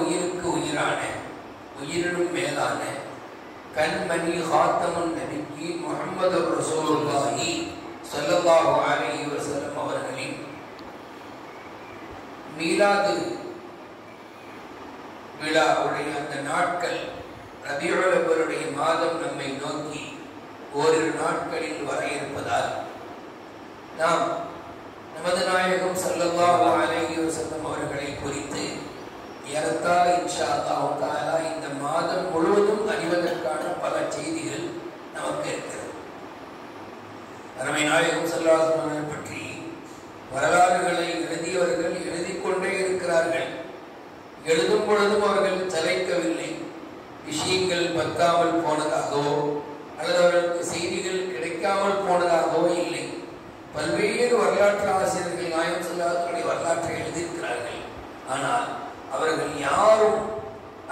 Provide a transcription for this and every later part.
உயிருக்கு உயிரான, உயிரினும் மேலான கண்மணி ஹாத்தமுன் நபிக்கு முஹம்மது ரசூலுல்லாஹி ஸல்லல்லாஹு அலைஹி வஸல்லம் அவர்களின் மீலாது விழாவுடைய அந்த நாட்கள், ரபியுல் அவ்வலுடைய மாதம் நம்மை நோக்கி ஓரிரு நாட்களில் வர இருப்பதால் நாம் நமது நாயகம் ஸல்லல்லாஹு அலைஹி வஸல்லம் அவர்களை குறித்து ஏறத்தாழ இன்ஷா அல்லாஹ் தஆலா இந்த மாதம் முழுவதும் அறிவதற்கான பல செய்திகள் நமக்கு இருக்கிறது. அருமை நாயகம் ஸல்லல்லாஹு அலைஹி வஸல்லம் பற்றி வரலாறுகளை எழுதியவர்கள் எழுதிக்கொண்டே இருக்கிறார்கள். எழுதும் பொழுதும் அவர்கள் சளைக்கவில்லை. விஷயங்கள் பத்தாமல் போனதாகவோ அல்லது அவர்களுக்கு செய்திகள் கிடைக்காமல் போனதாகவோ இல்லை. பல்வேறு வரலாற்று ஆசிரியர்கள் நாயகம் ஸல்லல்லாஹு அலைஹி வஸல்லம் வரலாற்றை எழுதியிருக்கிறார்கள். ஆனால் அவர்கள் யாரும்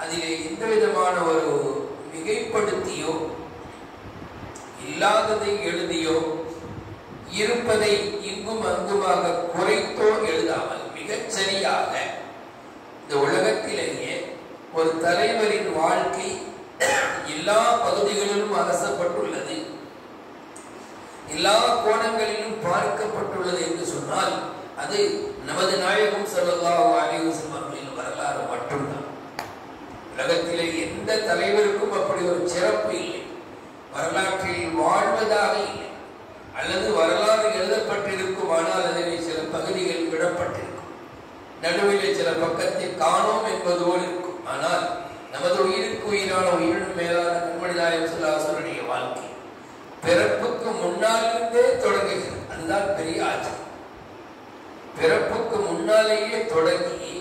அதிலே எந்த விதமான ஒரு மிகைப்படுத்தியோ இல்லாததை எழுதியோ இருப்பதை இங்கும் அங்குமாக குறைத்தோ எழுதாமல் மிகச் சரியாக இந்த உலகத்திலேயே ஒரு தலைவரின் வாழ்க்கை எல்லா பகுதிகளிலும் அரசப்பட்டுள்ளது, எல்லா கோணங்களிலும் பார்க்கப்பட்டுள்ளது என்று சொன்னால் அது நமது நாயகம் ஸல்லல்லாஹு அலைஹி வஸல்லம் அவர்களின் வரலாறு மட்டும்தான். உலகத்திலே எந்த தலைவருக்கும் அப்படி ஒரு சிறப்பு இல்லை. வரலாற்றில் வாழ்வதாக இல்லை. அல்லது வரலாறு எழுதப்பட்டிருக்கும், ஆனால் அதிலே சில பகுதிகள் விடப்பட்டிருக்கும், நடுவிலே சில பக்கத்தை காணோம் என்பதோடு இருக்கும். ஆனால் நமது உயிருக்கு உயிரான, உயிரினும் மேலான கண்மணி நாயகம் ஸல்லல்லாஹு அலைஹி வஸல்லம் வாழ்க்கை பிறப்புக்கு முன்னாலிருந்தே தொடங்குகிறது. அதுதான் பெரிய ஆச்சரியம். பிறப்புக்கு முன்னாலேயே தொடங்கி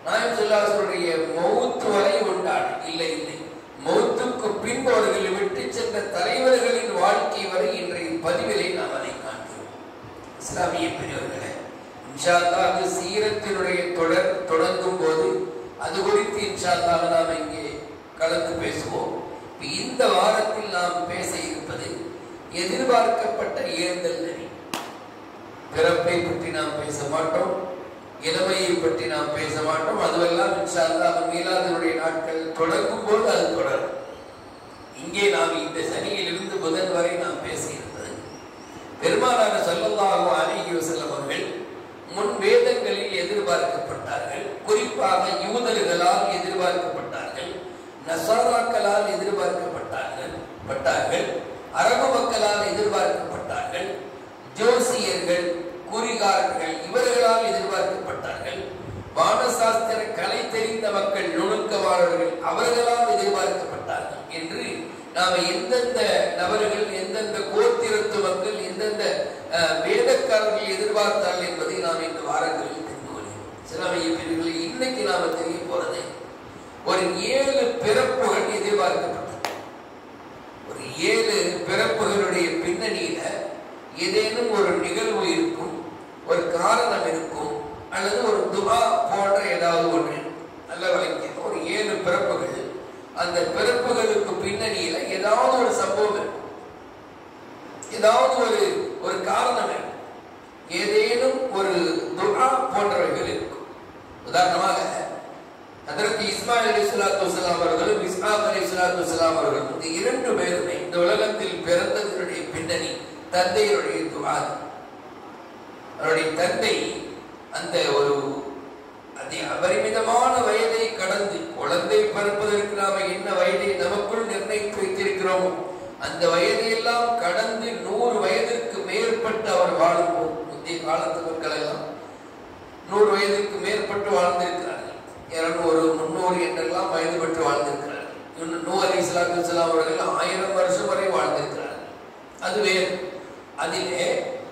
நாயகம் ஸல்லல்லாஹு அலைஹி வஸல்லம் மௌத் வரை உண்டான இல்லை மௌத்துக்கு பின்பு அவர்கள் விட்டு சென்ற தலைவர்களின் வாழ்க்கை வரை இன்றைய பதிவிலே நாம் அதை காண்கிறோம். இஸ்லாமிய பெரியவர்களே, இன்ஷா அல்லாஹ் சீரத்தினுடைய தொடர் தொடங்கும் போது அது குறித்து இன்ஷா அல்லாஹ் நாம் இங்கே கலந்து பேசுவோம். இந்த வாரத்தில் நாம் பேச இருப்பது எதிர்பார்க்கப்பட்ட ஏந்தல் நபி. பிறப்பை பற்றி நாம் பேச மாட்டோம், இளமையை பற்றி நாம் பேச மாட்டோம். அதுவெல்லாம் இன்ஷா அல்லாஹ் மீலாதுடைய நாட்கள் தொடங்கும் போது அது தொடரும். இங்கே நாம் இந்த சனியிலிருந்து புதன் வரை நாம் பேச இருப்பது பெருமானார் ஸல்லல்லாஹு அலைஹி வஸல்லம் அவர்கள் முன் வேதங்களில் எதிர்பார்க்கப்பட்டார்கள். குறிப்பாக யூதர்களால் எதிர்பார்க்கப்பட்டார்கள், நசாராக்களால் எதிர்பார்க்கப்பட்டார்கள், அரபு மக்களால் எதிர்பார்க்கப்பட்டார்கள், ஜோசியர்கள், குறிகாரர்கள் இவர்களால் எதிர்பார்க்கப்பட்டார்கள், வானசாஸ்திர கலை தெரிந்த மக்கள், நுணுக்கவாளர்கள் அவர்களால் எதிர்பார்க்கப்பட்டார்கள் என்று நாம எந்தெந்த நபர்கள், எந்தெந்த கோத்திரத்து மக்கள், எந்தெந்த வேதக்காரர்கள் எதிர்பார்த்தார்கள் என்பதை நாம் இந்த வாரங்களில் தெரிந்து கொள்கிறோம். இஸ்லாமிய பிரிவுகளில் இன்னைக்கு நாம தெரிய போறது ஒரு 7 பிறப்புகள் எதிர்பார்க்கப்பட்டது. ஒரு 7 பிறப்புகளுடைய பின்னணியில ஏதேனும் ஒரு நிகழ்வு இருக்கும், ஒரு காரணம் இருக்கும், அல்லது ஒரு துஆ போன்ற ஏதாவது ஒன்று. நல்ல வழங்க ஒரு 7 பிறப்புகள், அந்த பிறப்புகளுக்கு பின்னணியில ஏதாவது ஒரு சம்பவம் இருக்கும், ஏதாவது ஒரு காரணம் இருக்கும், ஏதேனும் ஒரு துஆ போன்றவைகள் இருக்கும். உதாரணமாக ஹஜ்ரத் இஸ்மாயில் அலைஹிஸ்ஸலாத்து வஸலாம் அவர்களும் இஸ்ஹாக் அலைஹிஸ்ஸலாத்து வஸலாம் அவர்களும் இந்த 2 பேருமே இந்த உலகத்தில் பிறந்ததனுடைய பின்னணி தந்தையுடைய துஆ. அவருடைய தந்தை அந்த ஒரு அபரிமிதமான வயதை கடந்து, குழந்தை பிறப்பதற்கு நாம என்ன வயதை நமக்குள் நிர்ணயித்து வைத்திருக்கிறோமோ அந்த வயதையெல்லாம் கடந்து 100 வயதிற்கு மேற்பட்டு அவர் வாழும்போது, முந்தைய காலத்து மக்கள் எல்லாம் 100 வயதிற்கு மேற்பட்டு வாழ்ந்திருக்கிறார்கள். 200, 300 என்றெல்லாம் வயது பெற்று வாழ்ந்திருக்கிறார்கள். இன்னும் நூஹ் அலைஹிஸ்ஸலாத்து வஸலாம் அவர்கள் 1000 வருஷம் வரை வாழ்ந்திருக்கிறார்கள். அது வேறு. அதிலே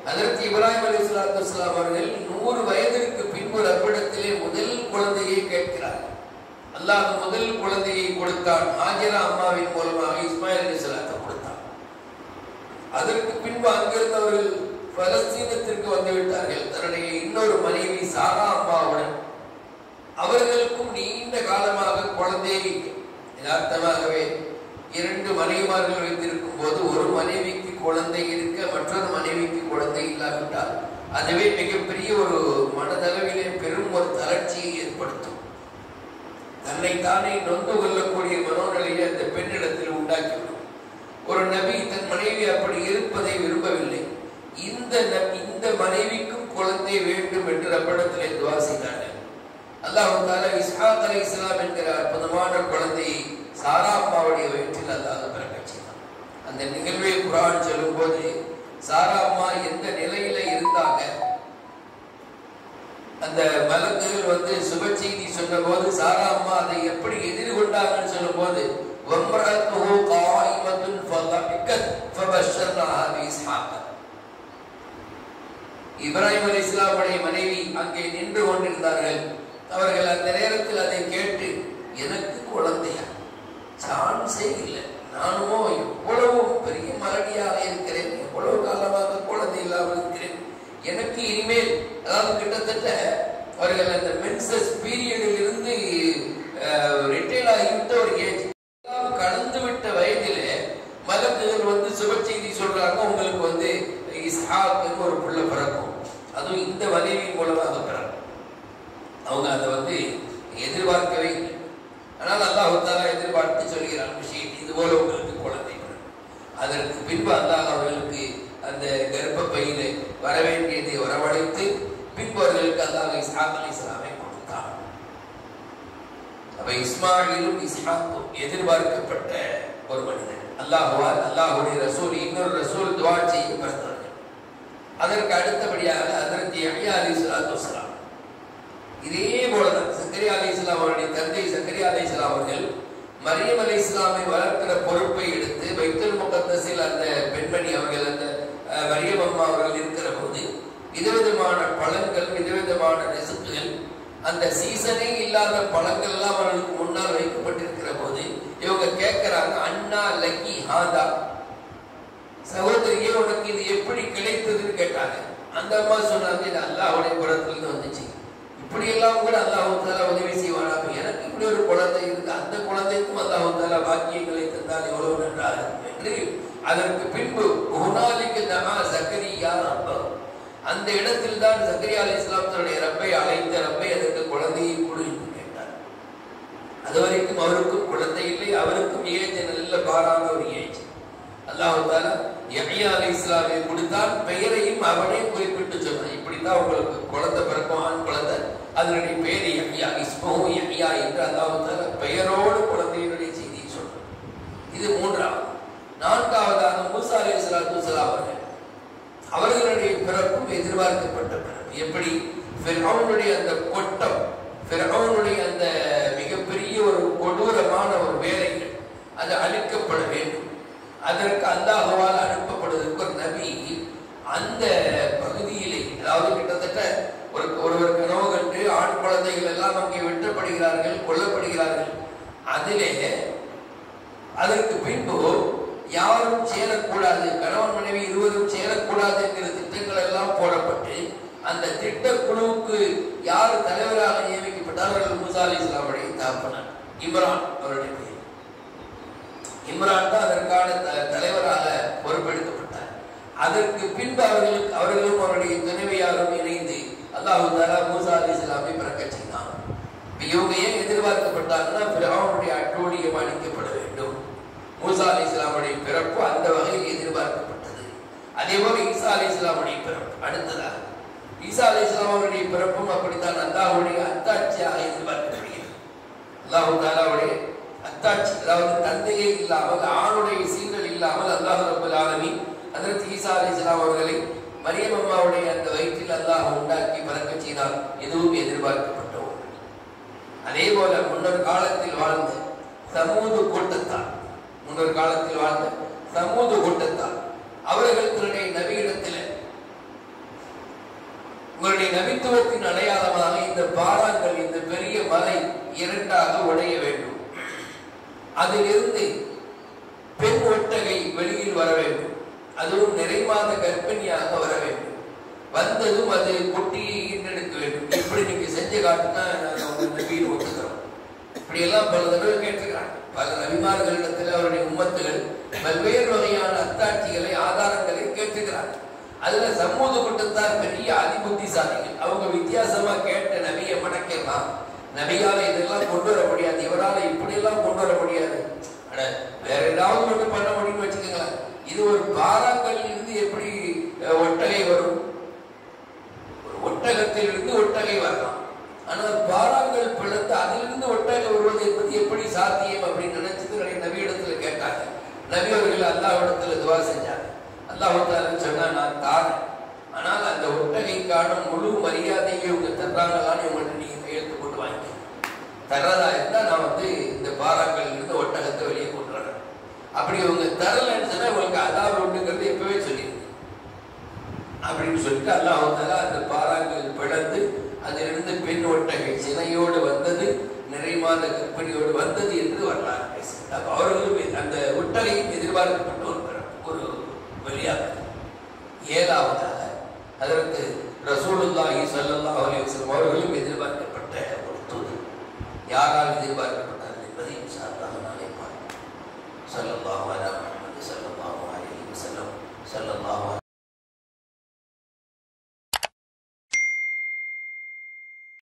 ஹஜ்ரத் இப்ராஹிம் அலைஹிஸ்ஸலாத்து வஸலாம் அவர்கள் 100 வயதிற்கு பின்பு ரப்பிடத்திலே முதல் குழந்தையை கேட்கிறார்கள். அல்லாஹ் முதல் குழந்தையை கொடுத்தான். ஹாஜரா அம்மாவின் மூலமாக இஸ்மாயில் அலைஹிஸ்ஸலாத்தை கொடுத்தான். அதற்கு பின்பு அங்கிருந்து அவர்கள் பலஸ்தீனத்திற்கு வந்து விட்டார்கள் தன்னுடைய இன்னொரு மனைவி சாரா அம்மாவுடன். அவர்களுக்கும் நீண்ட காலமாக குழந்தையை யதார்த்தமாகவே 2 மனைவிமார்கள் வைத்திருக்கும் போது ஒரு மனைவிக்கு குழந்தை இருக்க மற்றொரு மனைவிக்கு குழந்தை இல்லாவிட்டால் அதுவே மிகப்பெரிய ஒரு மனதளவிலே பெரும் ஒரு தளர்ச்சியை ஏற்படுத்தும். தன்னைத்தானே நொந்து கொள்ளக்கூடிய மனோநிலையை அந்த பெண்ணிடத்தில் உண்டாக்கிவிடும். ஒரு நபி தன் மனைவி அப்படி இருப்பதை விரும்பவில்லை. இந்த மனைவிக்கும் குழந்தை வேண்டும் என்று ரப்பிடத்திலே துஆ செய்தார்கள். அல்லாஹ் தஆலா இஸ்ஹாக் அலைஹிஸ்ஸலாம் என்கிற அற்புதமான குழந்தையை சாரா அம்மாவுடைய வயிற்றில் அல்லாஹ் பிறக்கச் செய்தான். அந்த நிகழ்வை குர்ஆன் சொல்லும் போது சாரா அம்மா எந்த நிலையில இருந்தாங்க, அந்த மலக்குகள் சுப செய்தி சொன்ன போது சாரா அம்மா அதை எப்படி எதிர்கொண்டாங்கன்னு சொல்லும் போது வம்ரஅத்துஹு காயிமத்துன் ஃபதஹிகத் ஃபபஷர்னாஹா பிஇஸ்ஹாக். இப்ராஹிம் அலைஹிஸ்ஸலாமுடைய மனைவி அங்கே நின்று கொண்டிருந்தார்கள். அவர்கள் அந்த நேரத்தில் அதை கேட்டு, எனக்கு குழந்தையா? சான்ஸே இல்லை, நானுமோ எவ்வளவு பெரிய மலடியாக இருக்கிறேன், எவ்வளவு காலமாக குழந்தை இல்லாமல் இருக்கிறேன், எனக்கு இனிமேல், அதாவது கிட்டத்தட்ட அவர்கள் அந்த மென்சஸ் பீரியடில் இருந்து ரிட்டைல் ஆகிவிட்ட ஒரு ஏஜ், கடந்து விட்ட வயதிலே மலக்குகள் சுப செய்தி சொல்றாங்க, உங்களுக்கு இஸ்ஹாக் ஒரு புள்ள பிறக்கும், அதுவும் இந்த மனைவியின் மூலமாக பிறக்கும். அவங்க அதை எதிர்பார்க்கவே இல்லை. ஆனால் அல்லாஹ் தஆலா எதிர்பார்த்து சொல்கிறான் விஷயம், இது போல உங்களுக்கு குழந்தை பிறக்கும். அதற்கு பின்பு அல்லாஹ் அவர்களுக்கு அந்த கர்ப்பப்பையிலே வரவேண்டியதை வரவழைத்து பின்பு அவர்களுக்கு அல்லாஹ் இஸ்ஹாக் அலைஹிஸ்ஸலாமை கொடுத்தான். அப்ப இஸ்மாயிலும் இஸ்ஹாக்கும் எதிர்பார்க்கப்பட்ட ஒரு மனிதன். அல்லாஹ்வுடைய ரசூல், இன்னொரு ரசூல் துஆ செய்ய பிறந்தார்கள். அதற்கு அடுத்தபடியாக ஹஜ்ரத் யஹ்யா அலைஹிஸ்ஸலாத்து வஸ்ஸலாம், இதே போலதான் சக்கரியா அலைஹிஸ்ஸலாம் அவருடைய தந்தை சக்கரியா அலைஹிஸ்ஸலாம் அவர்கள் மரியம் அலைஹிஸ்ஸலாமை வளர்க்கிற பொறுப்பை எடுத்து பைத்துல் முகத்தஸில் அந்த பெண்மணி அவர்கள், அந்த மரியம் அம்மா அவர்கள் இருக்கிற போது விதவிதமான பழங்கள், விதவிதமான ரிஸ்குகள், அந்த சீசனே இல்லாத பழங்கள் எல்லாம் அவர்களுக்கு முன்னால் வைக்கப்பட்டிருக்கிற போது இவங்க கேட்கிறாங்க, அண்ணா லக்கி ஹாதா, சகோதரியே உனக்கு இது எப்படி கிடைத்ததுன்னு கேட்டாங்க. அந்த அம்மா சொன்னாங்க, இது அல்லாஹ்வுடைய புறத்திலிருந்து வந்துச்சு, இப்படி எல்லாம் கூட அல்லாஹ் தஆலா உதவி செய்வானாக, எனக்கு இப்படி ஒரு குழந்தை இருக்கு, அந்த குழந்தைக்கும் அல்லாஹ் தஆலா பாக்கியங்களை தந்தால் எவ்வளவு நன்றாக இருக்கும் என்று அதற்கு பின்பு ஹுனாலிக தஆ ஜக்கரியா ரப்பஹு, அந்த இடத்தில் தான் ஜக்கரியா அலைஹிஸ்ஸலாம் தன்னுடைய ரப்பை அழைத்த, ரப்பை அதற்கு குழந்தையை கொடு என்று கேட்டார். அதுவரைக்கும் அவருக்கும் குழந்தை இல்லை, அவருக்கும் ஏஜ் நல்ல பாரான ஒரு ஏஜ். அல்லாஹ் தஆலா யஹ்யா அலைஹிஸ்ஸலாமை கொடுத்தான், பெயரையும் அவனே குறிப்பிட்டு சொன்னான், இப்படித்தான் உங்களுக்கு குழந்தை பிறக்கும், ஆண் குழந்தை, அதனுடைய பெயர் யஹ்யா, இஸ்முஹு யஹ்யா என்று அல்லாஹ் தஆலா பெயரோடு குழந்தையினுடைய செய்தியை சொன்னான். இது மூன்றாவது. நான்காவதாக மூசா அலைஹிஸ்ஸலாத்து வஸ்ஸலாம் அவர்களுடைய பிறப்பும் எதிர்பார்க்கப்பட்ட பிறப்பு. எப்படி ஃபிர்அவுனுடைய அந்த கொட்டம், ஃபிர்அவுனுடைய அந்த மிகப்பெரிய ஒரு கொடூரமான ஒரு வேலைகள் அது அழிக்கப்பட வேண்டும். அதற்கு அல்லாஹ்வால் அனுப்பப்படுவதற்கு ஒரு நபி அந்த பகுதியிலே, அதாவது கிட்டத்தட்ட ஒருவர் கனவு கண்டு ஆண் குழந்தைகள் எல்லாம் அங்கே வெட்டப்படுகிறார்கள், கொல்லப்படுகிறார்கள். அதிலே அதற்கு பின்பு யாரும் சேரக்கூடாது, கணவன் மனைவி இருவரும் சேரக்கூடாது என்கிற திட்டங்கள் எல்லாம் போடப்பட்டு அந்த திட்ட குழுவுக்கு யார் தலைவராக நியமிக்கப்பட்டார்கள்? மூசா அலைஹிஸ்ஸலாமுடைய தகப்பனார் இம்ரான் அவருடைய பெயர். இம்ரான் தான் அதற்கான தலைவராக பொறுப்பெடுக்கப்பட்டார். அதற்கு பின்பு அவர்களும் அவருடைய துணைவியாரும் இணைந்து அல்லாஹ் தஆலா மூசா அலைஹிஸ்ஸலாமை பிறக்கச் செய்தான். இவங்க ஏன் எதிர்பார்க்கப்பட்டாங்கன்னா ஃபிர்அவுனுடைய அட்டூழியம் அழிக்கப்பட வேண்டும். மூசா அலைஹிஸ்ஸலாமுடைய பிறப்பு அந்த வகையில் எதிர்பார்க்கப்பட்டது. அதே போல ஈசா அலைஹிஸ்ஸலாமுடைய பிறப்பு அடுத்ததாக, ஈசா அலைஹிஸ்ஸலாமுடைய பிறப்பும் அப்படித்தான் அல்லாஹ்வுடைய அத்தாட்சியாக எதிர்பார்க்கப்படுகிறது. அல்லாஹ் தஆலாவுடைய அத்தாட்சி, அதாவது தந்தையே இல்லாமல், ஆணுடைய சீர்கள் இல்லாமல் அல்லாஹ் ரப்பல் ஆலமீன் ஹஜ்ரத் ஈசா அலைஹிஸ்ஸலாம் அவர்களை மரியம் அம்மாவுடைய அந்த வயிற்றில் அல்லாஹ் உண்டாக்கி பிறக்கச் செய்தார். எதுவும் எதிர்பார்க்கப்பட்ட ஒன்று. அதே போல முன்னொரு காலத்தில் வாழ்ந்த சமூது கூட்டத்தார், அவர்கள் தன்னுடைய நபியிடத்தில் உங்களுடைய நபித்துவத்தின் அடையாளமாக இந்த பாறாங்கள், இந்த பெரிய மலை இரண்டாக உடைய வேண்டும், அதிலிருந்து பெண் ஒட்டகை வெளியில் வர வேண்டும், அதுவும் நிறைமாத கர்ப்பிணியாக வர வேண்டும், வந்ததும் அது கொட்டியை ஈன்றெடுக்க வேண்டும், இப்படி நீங்க செஞ்சு காட்டுனா நாங்கள் உங்க நபியை ஒட்டுக்கிறோம். இப்படி எல்லாம் பல தடவை கேட்டுக்கிறாங்க. பல நபிமார்களிடத்தில் அவருடைய உம்மத்துகள் பல்வேறு வகையான அத்தாட்சிகளை, ஆதாரங்களை கேட்டுக்கிறாங்க. அதுல சமூக கூட்டத்தார் பெரிய அதிபுத்திசாலிகள். அவங்க வித்தியாசமா கேட்ட நபியை மடக்கலாம், நபியால இதெல்லாம் கொண்டு வர முடியாது, எல்லாம் கொண்டு வர முடியாது. வேற ஏதாவது ஒன்று பண்ண முடியும்னு வச்சுக்கோங்களேன். இது ஒரு பாறாங்கல்ல இருந்து எப்படி ஒட்டகை வரும்? ஒட்டகத்திலிருந்து ஒட்டகை வரலாம். ஆனால் பாறாங்கல் பிளந்து அதிலிருந்து ஒட்டகை வருவது என்பது எப்படி சாத்தியம் அப்படின்னு நினைச்சது நபி இடத்துல கேட்டாங்க. நபி அவர்கள் அல்லாஹ்விடத்துல துவா செஞ்சாங்க. அல்லாஹ் சொன்னா நான் தாரேன், ஆனால் அந்த ஒட்டகைக்கான முழு மரியாதையை இவங்க தர்றாங்களான்னு இவங்கள்ட்ட நீங்க கையெழுத்து போட்டு வாங்கி தர்றதா இருந்தா நான் இந்த பாறாங்கல் இருந்து ஒட்டகத்தை வெளியே கொண்டு வரேன். அப்படி இவங்க தரலன்னு சொன்னா இவங்களுக்கு அல்லாஹ் உண்டுங்கிறது எப்பவே சொல்லியிருக்கு அப்படின்னு சொல்லிட்டு அல்லாஹ் அந்த பாறாங்கல் பிளந்து அதிலிருந்து பெண் ஒட்டகை சினையோடு வந்தது, நிறைமாத கற்பனையோடு வந்தது என்று வரலாறு பேசுகிறார். அவர்களும் அந்த ஒட்டகையும் எதிர்பார்க்கப்பட்ட ஒரு வெளியாக. ஏழாவதாக அதற்கு ரசூலுல்லாஹி ஸல்லல்லாஹு அலைஹி வஸல்லம் அவர்களும் எதிர்பார்க்கப்பட்ட ஒரு தூது. யாரால் எதிர்பார்க்க